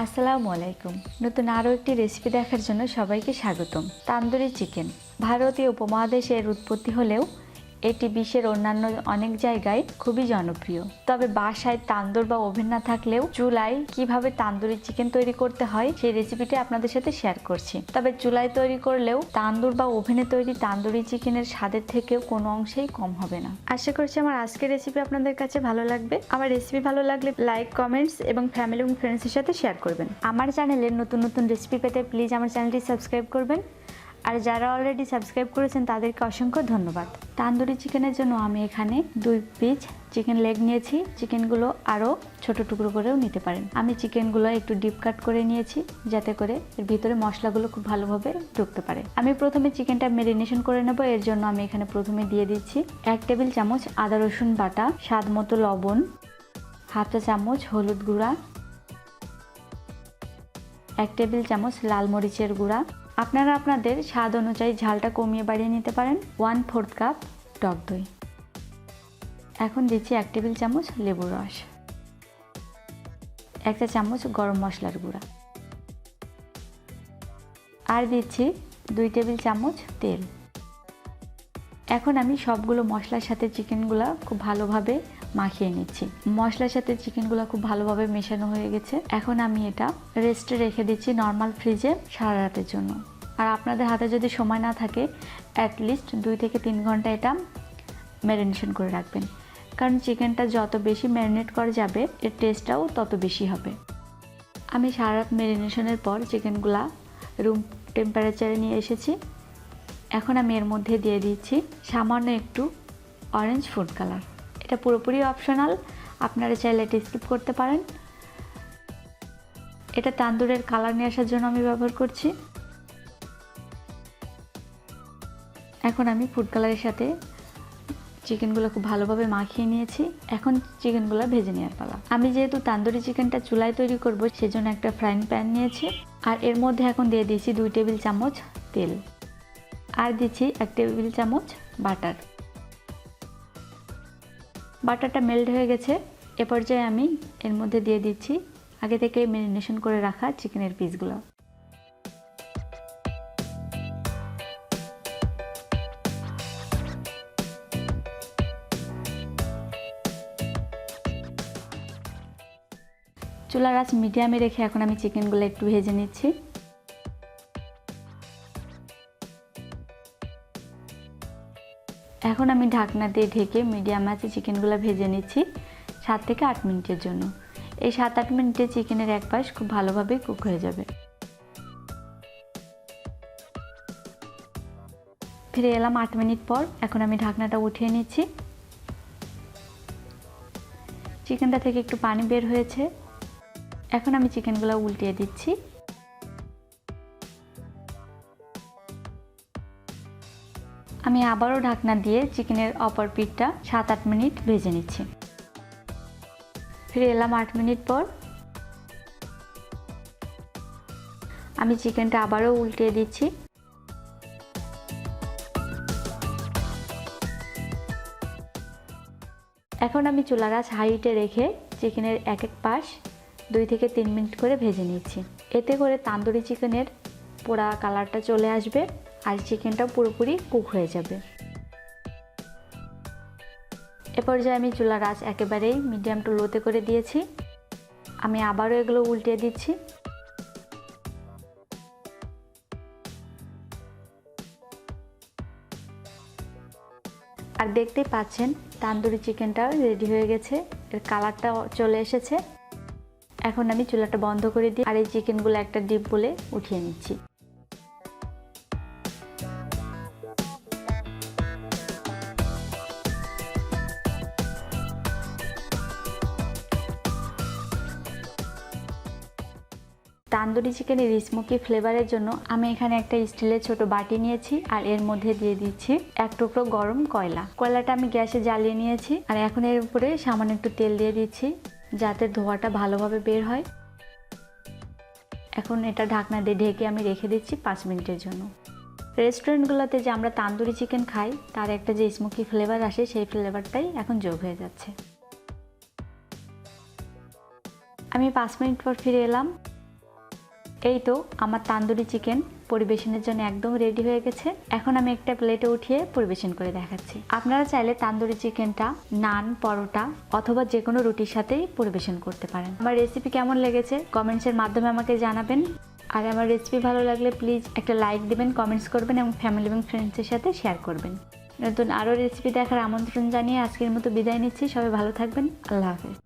আসসালামু আলাইকুম। নতুন আরও একটি রেসিপি দেখার জন্য সবাইকে স্বাগতম। তান্দুরি চিকেন ভারতীয় উপমহাদেশে এর উৎপত্তি হলেও এটি বিশ্বের অন্যান্য অনেক জায়গায় খুবই জনপ্রিয়। তবে বাসায় তান্দুর বা ওভেন না থাকলেও চুলায় কিভাবে তান্দুরি চিকেন তৈরি করতে হয় সেই রেসিপিটি আপনাদের সাথে শেয়ার করছি। তবে চুলায় তৈরি করলেও তান্দুর বা ওভেনে তৈরি তান্দুরি চিকেনের স্বাদের থেকেও কোনো অংশেই কম হবে না। আশা করছি আমার আজকের রেসিপি আপনাদের কাছে ভালো লাগবে। আমার রেসিপি ভালো লাগলে লাইক, কমেন্টস এবং ফ্যামিলি এবং ফ্রেন্ডসের সাথে শেয়ার করবেন। আমার চ্যানেলে নতুন নতুন রেসিপি পেতে প্লিজ আমার চ্যানেলটি সাবস্ক্রাইব করবেন। আর যারা অলরেডি সাবস্ক্রাইব করেছেন তাদেরকে অসংখ্য ধন্যবাদ। তান্দুরি চিকেনের জন্য আমি এখানে 2 পিস চিকেন লেগ নিয়েছি। চিকেনগুলো আরও ছোট টুকরো করেও নিতে পারেন। আমি চিকেনগুলো একটু ডিপ কাট করে নিয়েছি যাতে করে এর ভিতরে মশলাগুলো খুব ভালোভাবে ঢুকতে পারে। আমি প্রথমে চিকেনটা ম্যারিনেশন করে নেব। এর জন্য আমি এখানে প্রথমে দিয়ে দিচ্ছি 1 টেবিল চামচ আদা রসুন বাটা, স্বাদ মতো লবণ, হাফ চা চামচ হলুদ গুঁড়া, 1 টেবিল চামচ লাল মরিচের গুঁড়া। আপনারা আপনাদের স্বাদ অনুযায়ী ঝালটা কমিয়ে বাড়িয়ে নিতে পারেন। 1/4 কাপ টক দই। এখন দিচ্ছি 1 টেবিল চামচ লেবুর রস, 1 চা চামচ গরম মশলার গুঁড়া, আর দিচ্ছি 2 টেবিল চামচ তেল। এখন আমি সবগুলো মশলার সাথে চিকেনগুলো খুব ভালোভাবে মাখিয়ে নিচ্ছি। মশলার সাথে চিকেনগুলো খুব ভালোভাবে মেশানো হয়ে গেছে। এখন আমি এটা রেস্টে রেখে দিচ্ছি নর্মাল ফ্রিজে সারা রাতের জন্য। আর আপনাদের হাতে যদি সময় না থাকে অ্যাটলিস্ট 2 থেকে 3 ঘন্টা এটা ম্যারিনেশন করে রাখবেন, কারণ চিকেনটা যত বেশি ম্যারিনেট করা যাবে এর টেস্টটাও তত বেশি হবে। আমি সারা রাত ম্যারিনেশনের পর চিকেনগুলা রুম টেম্পারেচারে নিয়ে এসেছি। এখন আমি এর মধ্যে দিয়ে দিচ্ছি সামান্য একটু অরেঞ্জ ফুড কালার। এটা পুরোপুরি অপশনাল, আপনারা চাইলে এটা স্কিপ করতে পারেন। এটা তান্দুরের কালার নিয়ে আসার জন্য আমি ব্যবহার করছি। এখন আমি ফুড কালারের সাথে চিকেনগুলো খুব ভালোভাবে মাখিয়ে নিয়েছি। এখন চিকেনগুলো ভেজে নেওয়ার পালা। আমি যেহেতু তান্দুরি চিকেনটা চুলায় তৈরি করব সেজন্য একটা ফ্রাইং প্যান নিয়েছি। আর এর মধ্যে এখন দিয়ে দিয়েছি 2 টেবিল চামচ তেল, আর দিচ্ছি 1 টেবিল চামচ বাটার। বাটারটা মেল্ট হয়ে গেছে। এ পর্যায়ে আমি এর মধ্যে দিয়ে দিচ্ছি আগে থেকে ম্যারিনেশন করে রাখা চিকেনের পিসগুলো। চুলার আঁচ মিডিয়ামে রেখে এখন আমি চিকেনগুলো একটু ভেজে নিচ্ছি। এখন আমি ঢাকনা দিয়ে ঢেকে মিডিয়াম আঁচে চিকেনগুলো ভেজে নিচ্ছি 7 থেকে 8 মিনিটের জন্য। এই 7-8 মিনিটে চিকেনের এক পাশ খুব ভালোভাবে কুক হয়ে যাবে। ফিরে এলাম 8 মিনিট পর। এখন আমি ঢাকনাটা উঠিয়ে নিচ্ছি। চিকেনটা থেকে একটু পানি বের হয়েছে। এখন আমি চিকেনগুলো উল্টিয়ে দিচ্ছি। আমি আবারও ঢাকনা দিয়ে চিকেনের অপর পিঠটা 7-8 মিনিট ভেজে নিচ্ছি। ফিরে এলাম 8 মিনিট পর। আমি চিকেনটা আবারও উল্টিয়ে দিচ্ছি। এখন আমি চুলার আঁচ হাইটে রেখে চিকেনের এক এক পাশ 2 থেকে 3 মিনিট করে ভেজে নিচ্ছি। এতে করে তান্দুরি চিকেনের পোড়া কালারটা চলে আসবে আর চিকেনটা পুরোপুরি কুক হয়ে যাবে। এ পর্যায়ে আমি চুলার আঁচ একেবারেই মিডিয়াম টু লোতে করে দিয়েছি। আমি আবারও এগুলো উল্টিয়ে দিচ্ছি। আর দেখতেই পাচ্ছেন তান্দুরি চিকেনটা রেডি হয়ে গেছে, এর কালারটা চলে এসেছে। এখন আমি চুলাটা বন্ধ করে দিই আর এই চিকেনগুলো একটা ডিপ বলে উঠিয়ে নিচ্ছি। তান্দুরি চিকেনের স্মোকি ফ্লেভারের জন্য আমি এখানে একটা স্টিলের ছোট বাটি নিয়েছি আর এর মধ্যে দিয়ে দিচ্ছি 1 টুকরো গরম কয়লা। কয়লাটা আমি গ্যাসে জ্বালিয়ে নিয়েছি আর এখন এর উপরে সামান্য একটু তেল দিয়ে দিচ্ছি যাতে ধোঁয়াটা ভালোভাবে বের হয়। এখন এটা ঢাকনা দিয়ে ঢেকে আমি রেখে দিচ্ছি 5 মিনিটের জন্য। রেস্টুরেন্টগুলোতে যে আমরা তান্দুরি চিকেন খাই তার একটা যে স্মোকি ফ্লেভার আসে সেই ফ্লেভারটাই এখন যোগ হয়ে যাচ্ছে। আমি 5 মিনিট পর ফিরে এলাম। এই তো আমার তান্দুরি চিকেন পরিবেশনের জন্য একদম রেডি হয়ে গেছে। এখন আমি একটা প্লেটে উঠিয়ে পরিবেশন করে দেখাচ্ছি। আপনারা চাইলে তান্দুরি চিকেনটা নান, পরোটা অথবা যে কোনো রুটির সাথেই পরিবেশন করতে পারেন। আমার রেসিপি কেমন লেগেছে কমেন্টসের মাধ্যমে আমাকে জানাবেন। আর আমার রেসিপি ভালো লাগলে প্লিজ একটা লাইক দিবেন, কমেন্টস করবেন এবং ফ্যামিলি এবং ফ্রেন্ডসের সাথে শেয়ার করবেন। নতুন আরও রেসিপি দেখার আমন্ত্রণ জানিয়ে আজকের মতো বিদায় নিচ্ছি। সবাই ভালো থাকবেন। আল্লাহ হাফেজ।